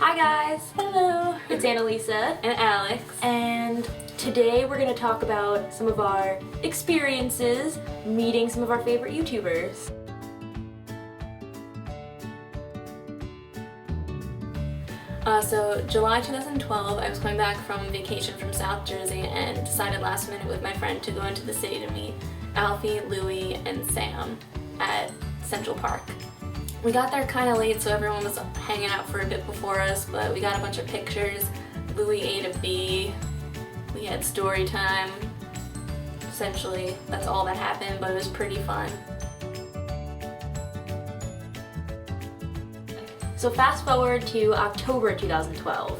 Hi guys! Hello! It's Annalisa And Alex. and today we're going to talk about some of our experiences meeting some of our favorite YouTubers. So July 2012, I was coming back from vacation from South Jersey and decided last minute with my friend to go into the city to meet Alfie, Louie, and Sam at Central Park. We got there kind of late, so everyone was hanging out for a bit before us, but we got a bunch of pictures. Louie ate a bee. We had story time. Essentially, that's all that happened, but it was pretty fun. So fast forward to October 2012.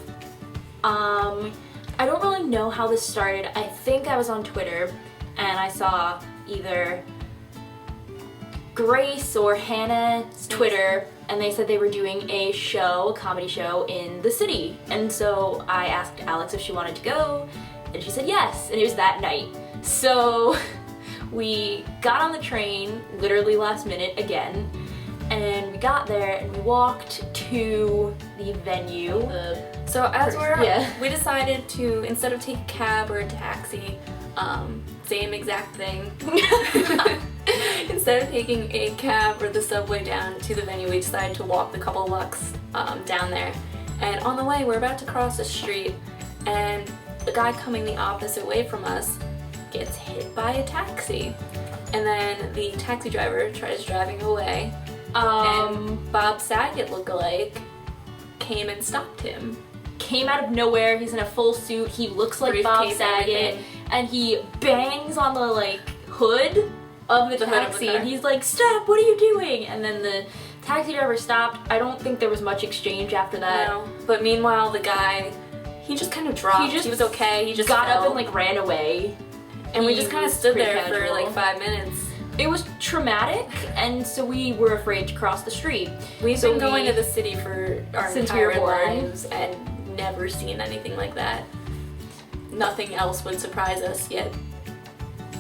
I don't really know how this started. I think I was on Twitter and I saw either Grace or Hannah's Twitter, and they said they were doing a comedy show in the city. And so I asked Alex if she wanted to go, and she said yes, and it was that night. So we got on the train, literally last minute again, and we got there and we walked to the venue. We decided to, instead of take a cab or a taxi, same exact thing. Instead of taking a cab or the subway down to the venue, we decided to walk the couple blocks down there. And on the way, we're about to cross the street, and the guy coming the opposite way from us gets hit by a taxi. And then the taxi driver tries driving away. And Bob Saget lookalike came and stopped him. Came out of nowhere, he's in a full suit, he looks like Bob Saget, and he bangs on the hood of the taxi, and he's like, "Stop, what are you doing?" And then the taxi driver stopped. I don't think there was much exchange after that. No, but meanwhile the guy, he just kind of dropped. He was okay, he just got fell. up and ran away. And we just kind of stood there for 5 minutes. It was traumatic, and so we were afraid to cross the street. We've been going to the city for our since we were entire born lives and never seen anything like that. Nothing else would surprise us, yet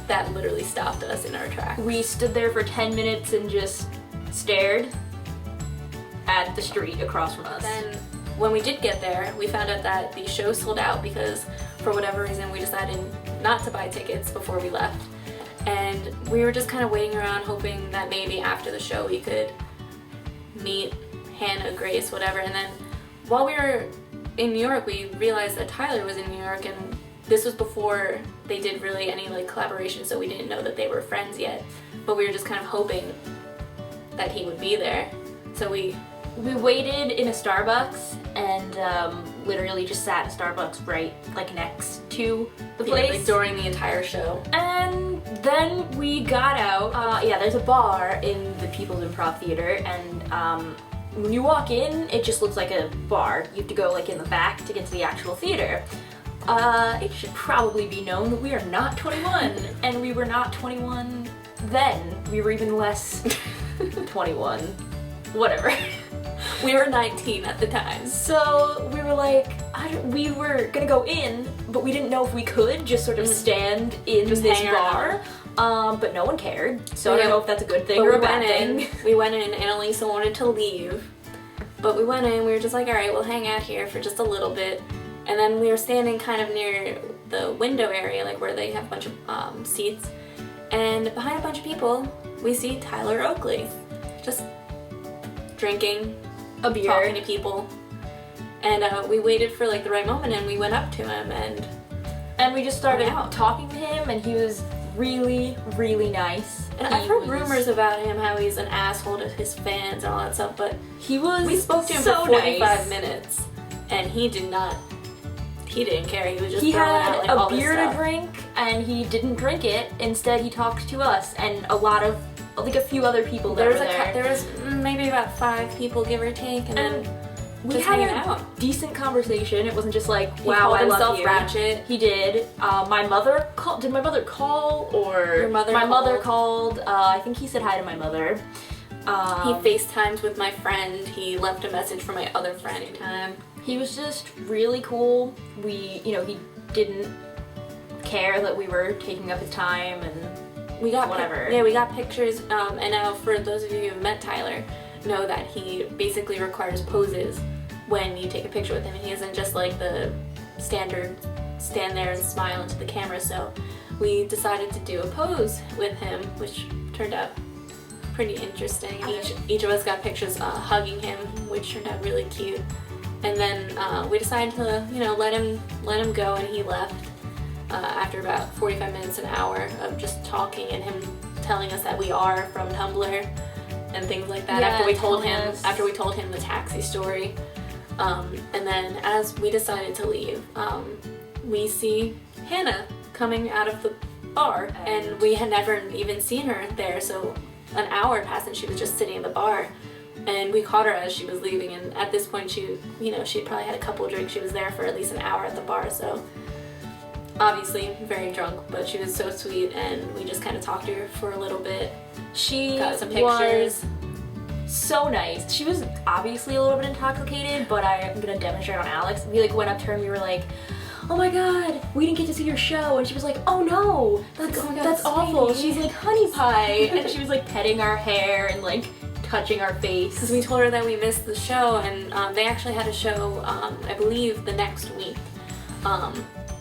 that literally stopped us in our tracks. We stood there for 10 minutes and just stared at the street across from us. Then when we did get there, we found out that the show sold out because for whatever reason we decided not to buy tickets before we left. And we were just kind of waiting around hoping that maybe after the show we could meet Hannah, Grace, whatever. And then while we were in New York, we realized that Tyler was in New York, and this was before they did really any collaboration, so we didn't know that they were friends yet. But we were just kind of hoping that he would be there. So we waited in a Starbucks and literally just sat at Starbucks right next to the place. During the entire show. And then we got out. There's a bar in the People's Improv Theater, and when you walk in, it just looks like a bar. You have to go in the back to get to the actual theater. It should probably be known that we are not 21, and we were not 21 then. We were even less 21. Whatever. We were 19 at the time. So we were we were gonna go in, but we didn't know if we could just sort of stand in this bar. But no one cared, so I don't know if that's a good thing or a bad thing. We went in, and Elisa wanted to leave. But we went in, we were just like, alright, we'll hang out here for just a little bit. And then we were standing kind of near the window area, where they have a bunch of seats. And behind a bunch of people, we see Tyler Oakley. Just drinking, a beer, talking to people. And we waited for the right moment, and we went up to him, and we just started talking to him, and he was really, really nice. And I've heard rumors about him, how he's an asshole to his fans and all that stuff, but we spoke to him for 45 minutes, and he didn't care. He was just throwing out a all this beer stuff. to drink, and he didn't drink it. Instead, he talked to us and a few other people that were there. There was maybe about 5 people, give or take, and we had a decent conversation. It wasn't just wow, I love you. Ratchet. He did. My mother called. Did my mother call, or your mother? My mother called. I think he said hi to my mother. He FaceTimed with my friend. He left a message for my other friend anytime. He was just really cool. He didn't care that we were taking up his time, and we got whatever. We got pictures. And now for those of you who have met Tyler, know that he basically requires poses when you take a picture with him, and he isn't just like the standard stand there and smile into the camera. So we decided to do a pose with him, which turned out pretty interesting. Each of us got pictures hugging him, which turned out really cute. And then we decided to, you know, let him go, and he left after about 45 minutes, an hour of just talking and him telling us that we are from Tumblr and things like that. Yeah, after we told him the taxi story. And then as we decided to leave, we see Hannah coming out of the bar, and we had never even seen her there. So an hour passed and she was just sitting in the bar, and we caught her as she was leaving. And at this point, she, you know, she'd probably had a couple of drinks. She was there for at least an hour at the bar, so obviously very drunk, but she was so sweet, and we just kind of talked to her for a little bit. She got some pictures. So nice. She was obviously a little bit intoxicated, but I'm gonna demonstrate on Alex. We like went up to her and we were like, "Oh my god, we didn't get to see your show," and she was like, "Oh no, that's oh my God, that's awful." sweetie. She's like, "Honey pie," and she was like petting our hair and like touching our face. Because we told her that we missed the show, and they actually had a show, I believe, the next week,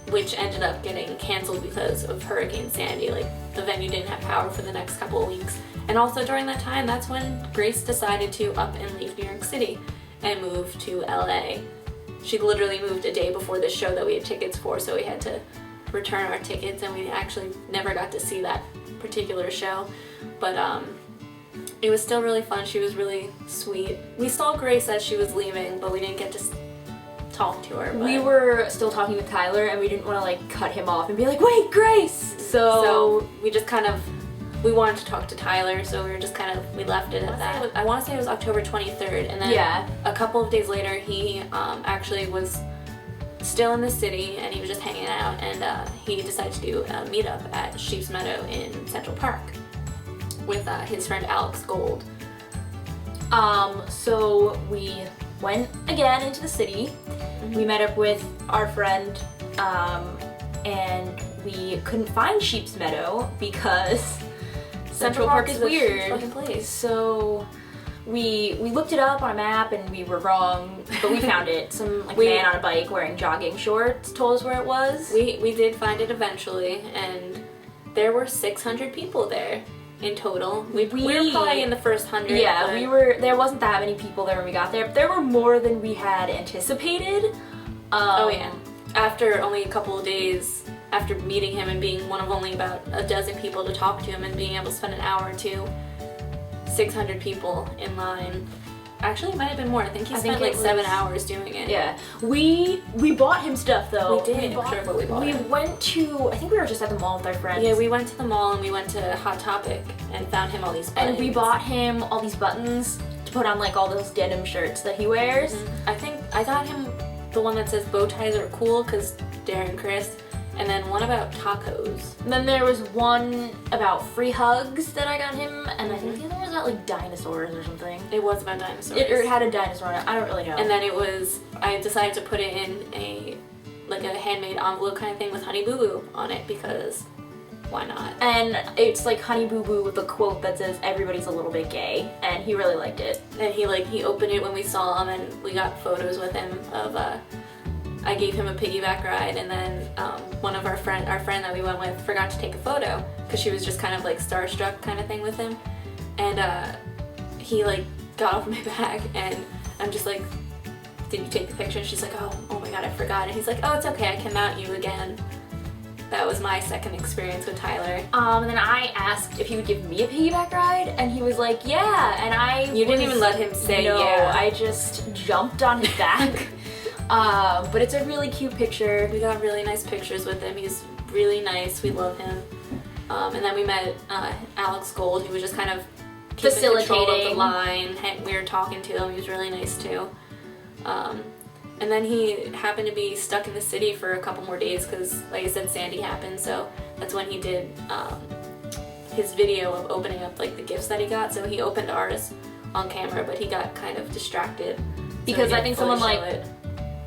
which ended up getting canceled because of Hurricane Sandy. Like, the venue didn't have power for the next couple of weeks. And also during that time, that's when Grace decided to up and leave New York City and move to LA. She literally moved a day before the show that we had tickets for, so we had to return our tickets, and we actually never got to see that particular show. But it was still really fun. She was really sweet. We saw Grace as she was leaving, but we didn't get to talk to her. But we were still talking with Tyler, and we didn't want to like cut him off and be like, "Wait, Grace!" So we just kind of, we wanted to talk to Tyler, so we were just kind of, we left it at that. I want to say it was October 23rd, and then a couple of days later, he actually was still in the city, and he was just hanging out, and he decided to do a meetup at Sheep's Meadow in Central Park with his friend Alex Gold. So we went again into the city. Mm-hmm. We met up with our friend, and we couldn't find Sheep's Meadow because Central Park is weird. Fucking place. So we looked it up on a map and we were wrong, but we found it. Some like man on a bike wearing jogging shorts told us where it was. We did find it eventually, and there were 600 people there in total. We were probably in the first 100. Yeah, but there wasn't that many people there when we got there, but there were more than we had anticipated. Oh yeah. After only a couple of days, after meeting him and being one of only about a dozen people to talk to him, and being able to spend an hour or two, 600 people in line. Actually, it might have been more. I think he spent like 7 hours doing it. Yeah. We bought him stuff though. We did. We went to, I think we were just at the mall with our friends. Yeah, we went to the mall and we went to Hot Topic and found him all these buttons. And we bought him all these buttons to put on like all those denim shirts that he wears. Mm-hmm. I think I got him the one that says bow ties are cool because Darren Chris. And then one about tacos. And then there was one about free hugs that I got him, and I think the other one was about like dinosaurs or something. It was about dinosaurs. It had a dinosaur on it. I don't really know. And then it was, I decided to put it in a handmade envelope kind of thing with Honey Boo Boo on it because why not? And it's like Honey Boo Boo with a quote that says everybody's a little bit gay, and he really liked it. And he opened it when we saw him, and we got photos with him of I gave him a piggyback ride, and then one of our friend that we went with forgot to take a photo because she was just kind of like starstruck kind of thing with him, and he like got off my back, and I'm just like, "Did you take the picture?" And she's like, "Oh my god, I forgot." And he's like, "Oh, it's okay, I can mount you again." That was my second experience with Tyler. And then I asked if he would give me a piggyback ride, and he was like, "Yeah," and You didn't even let him say no, yeah. I just jumped on his back. But it's a really cute picture. We got really nice pictures with him. He's really nice. We love him. And then we met Alex Gold, who was just kind of Facilitating control of the line. We were talking to him. He was really nice too. And then he happened to be stuck in the city for a couple more days because, like I said, Sandy happened. So that's when he did his video of opening up like the gifts that he got. So he opened ours on camera, but he got kind of distracted because I think someone like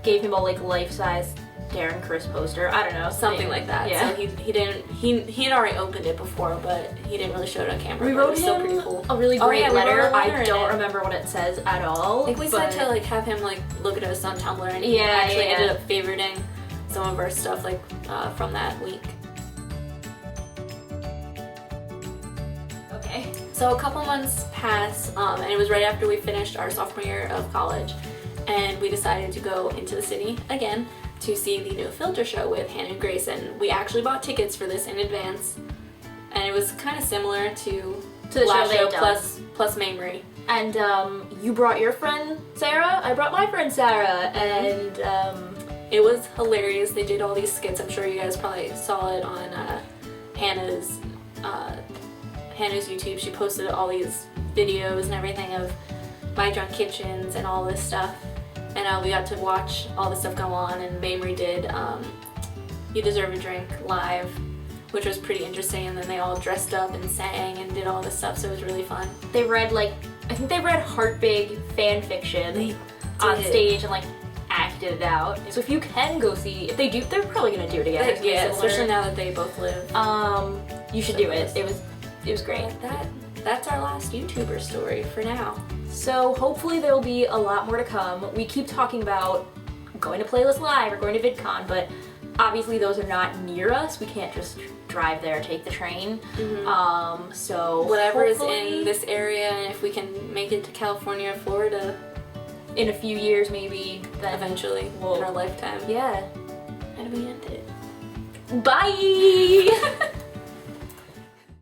gave him a like life-size Darren Chris poster. I don't know, something like that. Yeah. So he had already opened it before, but he didn't really show it on camera. We but it wrote was still him pretty cool. a really great we wrote letter. a letter I in don't it. remember what it says at all. I think we said to like have him like look at us on Tumblr, and he Yeah, actually yeah. ended up favoriting some of our stuff like from that week. Okay. So a couple months passed, and it was right after we finished our sophomore year of college, and we decided to go into the city again to see the new Filter show with Hannah and Grayson. We actually bought tickets for this in advance, and it was kind of similar to the last show show they'd done. plus Mamrie. And you brought your friend Sarah. I brought my friend Sarah, and It was hilarious. They did all these skits. I'm sure you guys probably saw it on Hannah's YouTube. She posted all these videos and everything of My Drunk Kitchens and all this stuff. And we got to watch all this stuff go on. And Mamrie did You Deserve a Drink live, which was pretty interesting. And then they all dressed up and sang and did all this stuff. So it was really fun. they read I think they read Heart Big fan fiction They on did. stage and acted it out. So if you can go see, if they do, they're probably gonna do it again. It's Yeah, similar. especially now that they both live. You should do it. It was great. But that's our last YouTuber story for now. So hopefully there will be a lot more to come. We keep talking about going to Playlist Live or going to VidCon, but obviously those are not near us. We can't just drive there, take the train. So Whatever is hopefully in this area, and if we can make it to California or Florida in a few years maybe, then eventually we'll- in our lifetime. yeah. How do we end it? Bye!